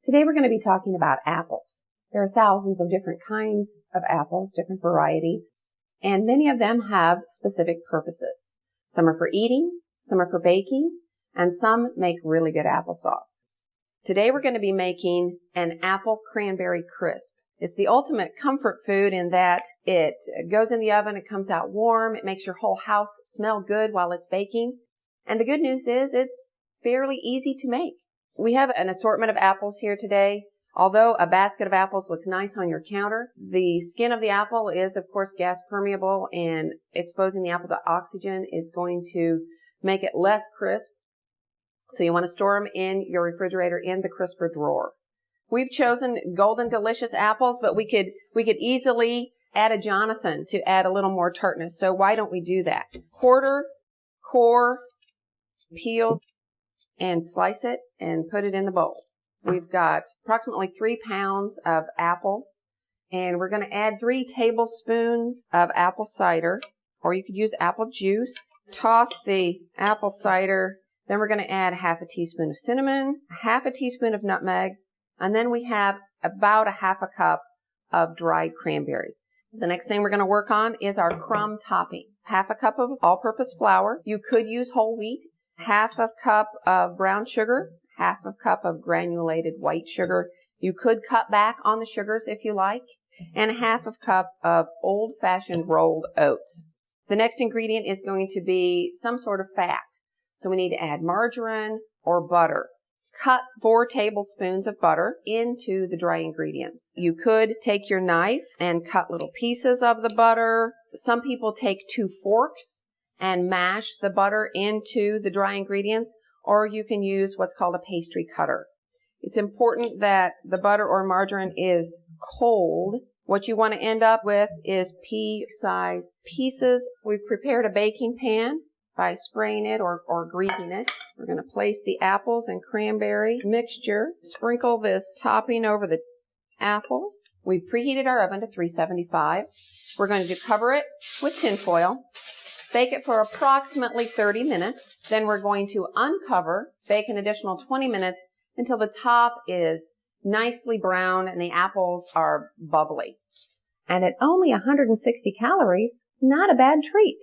Today we're going to be talking about apples. There are thousands of different kinds of apples, different varieties, and many of them have specific purposes. Some are for eating, some are for baking, and some make really good applesauce. Today we're going to be making an Apple Cranberry Crisp. It's the ultimate comfort food in that it goes in the oven, it comes out warm, it makes your whole house smell good while it's baking. And the good news is it's fairly easy to make. We have an assortment of apples here today. Although a basket of apples looks nice on your counter, the skin of the apple is of course gas permeable, and exposing the apple to oxygen is going to make it less crisp. So you want to store them in your refrigerator in the crisper drawer. We've chosen golden delicious apples, but we could easily add a Jonathan to add a little more tartness. So why don't we do that? Quarter, core, peel, and slice it and put it in the bowl. We've got approximately 3 pounds of apples, and we're going to add 3 tablespoons of apple cider, or you could use apple juice. Toss the apple cider. Then we're going to add half a teaspoon of cinnamon, half a teaspoon of nutmeg, and then we have about a half a cup of dried cranberries. The next thing we're going to work on is our crumb topping. Half a cup of all-purpose flour. You could use whole wheat. Half a cup of brown sugar. Half a cup of granulated white sugar. You could cut back on the sugars if you like. And half a cup of old-fashioned rolled oats. The next ingredient is going to be some sort of fat. So we need to add margarine or butter. Cut 4 tablespoons of butter into the dry ingredients. You could take your knife and cut little pieces of the butter. Some people take 2 forks and mash the butter into the dry ingredients, or you can use what's called a pastry cutter. It's important that the butter or margarine is cold. What you want to end up with is pea-sized pieces. We've prepared a baking pan by spraying it or greasing it. We're going to place the apples and cranberry mixture. Sprinkle this topping over the apples. We've preheated our oven to 375. We're going to cover it with tin foil. Bake it for approximately 30 minutes. Then we're going to uncover, bake an additional 20 minutes until the top is nicely brown and the apples are bubbly. And at only 160 calories, not a bad treat.